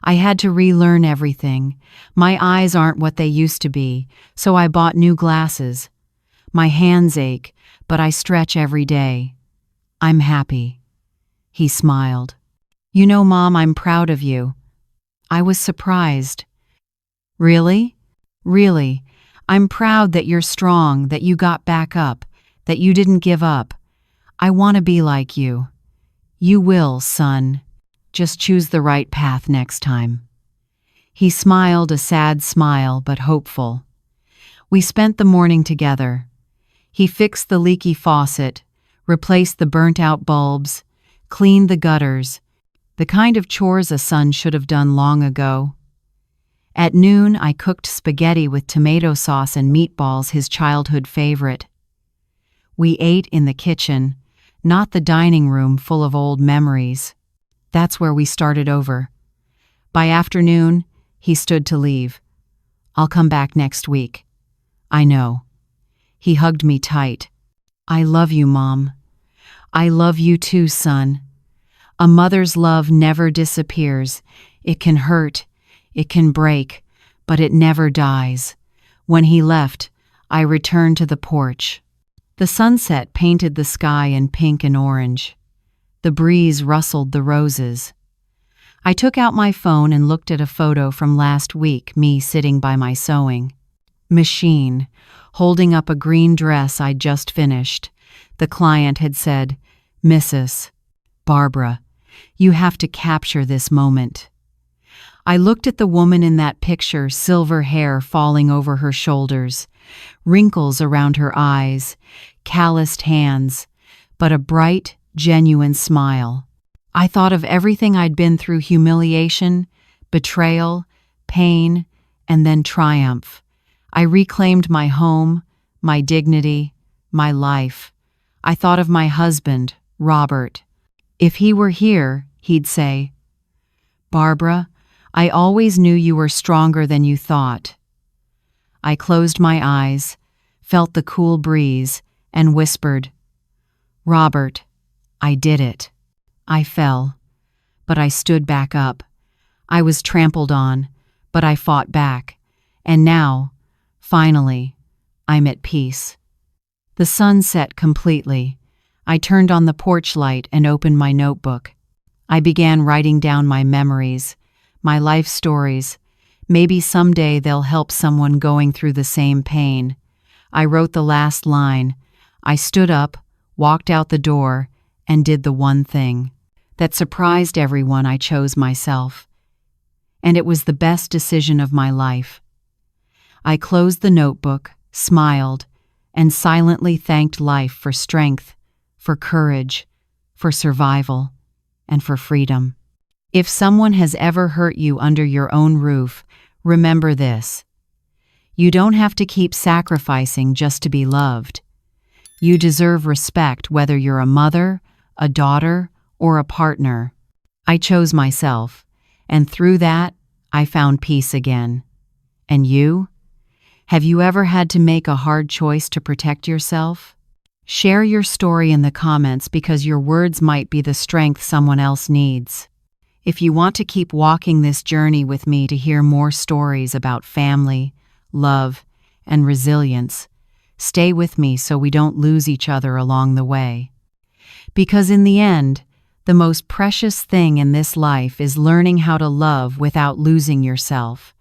I had to relearn everything. My eyes aren't what they used to be, so I bought new glasses. My hands ache, but I stretch every day. I'm happy. He smiled. "You know, Mom, I'm proud of you." I was surprised. "Really?" "Really. I'm proud that you're strong, that you got back up, that you didn't give up. I want to be like you." "You will, son. Just choose the right path next time." He smiled, a sad smile, but hopeful. We spent the morning together. He fixed the leaky faucet, replaced the burnt-out bulbs, cleaned the gutters, the kind of chores a son should have done long ago. At noon, I cooked spaghetti with tomato sauce and meatballs, his childhood favorite. We ate in the kitchen, not the dining room full of old memories. That's where we started over. By afternoon, he stood to leave. "I'll come back next week." "I know." He hugged me tight. "I love you, Mom." "I love you too, son." A mother's love never disappears. It can hurt, it can break, but it never dies. When he left, I returned to the porch. The sunset painted the sky in pink and orange. The breeze rustled the roses. I took out my phone and looked at a photo from last week, me sitting by my sewing machine, holding up a green dress I'd just finished. The client had said, "Mrs. Barbara, you have to capture this moment." I looked at the woman in that picture, silver hair falling over her shoulders, wrinkles around her eyes, calloused hands, but a bright, genuine smile. I thought of everything I'd been through: humiliation, betrayal, pain, and then triumph. I reclaimed my home, my dignity, my life. I thought of my husband, Robert. If he were here, he'd say, "Barbara, I always knew you were stronger than you thought." I closed my eyes, felt the cool breeze, and whispered, "Robert, I did it." I fell, but I stood back up. I was trampled on, but I fought back. And now, finally, I'm at peace. The sun set completely. I turned on the porch light and opened my notebook. I began writing down my memories, my life stories. Maybe someday they'll help someone going through the same pain. I wrote the last line. I stood up, walked out the door, and did the one thing that surprised everyone. I chose myself. And it was the best decision of my life. I closed the notebook, smiled, and silently thanked life for strength, for courage, for survival, and for freedom. If someone has ever hurt you under your own roof, remember this. You don't have to keep sacrificing just to be loved. You deserve respect whether you're a mother, a daughter, or a partner. I chose myself, and through that, I found peace again. And you? Have you ever had to make a hard choice to protect yourself? Share your story in the comments because your words might be the strength someone else needs. If you want to keep walking this journey with me to hear more stories about family, love, and resilience, stay with me so we don't lose each other along the way. Because in the end, the most precious thing in this life is learning how to love without losing yourself.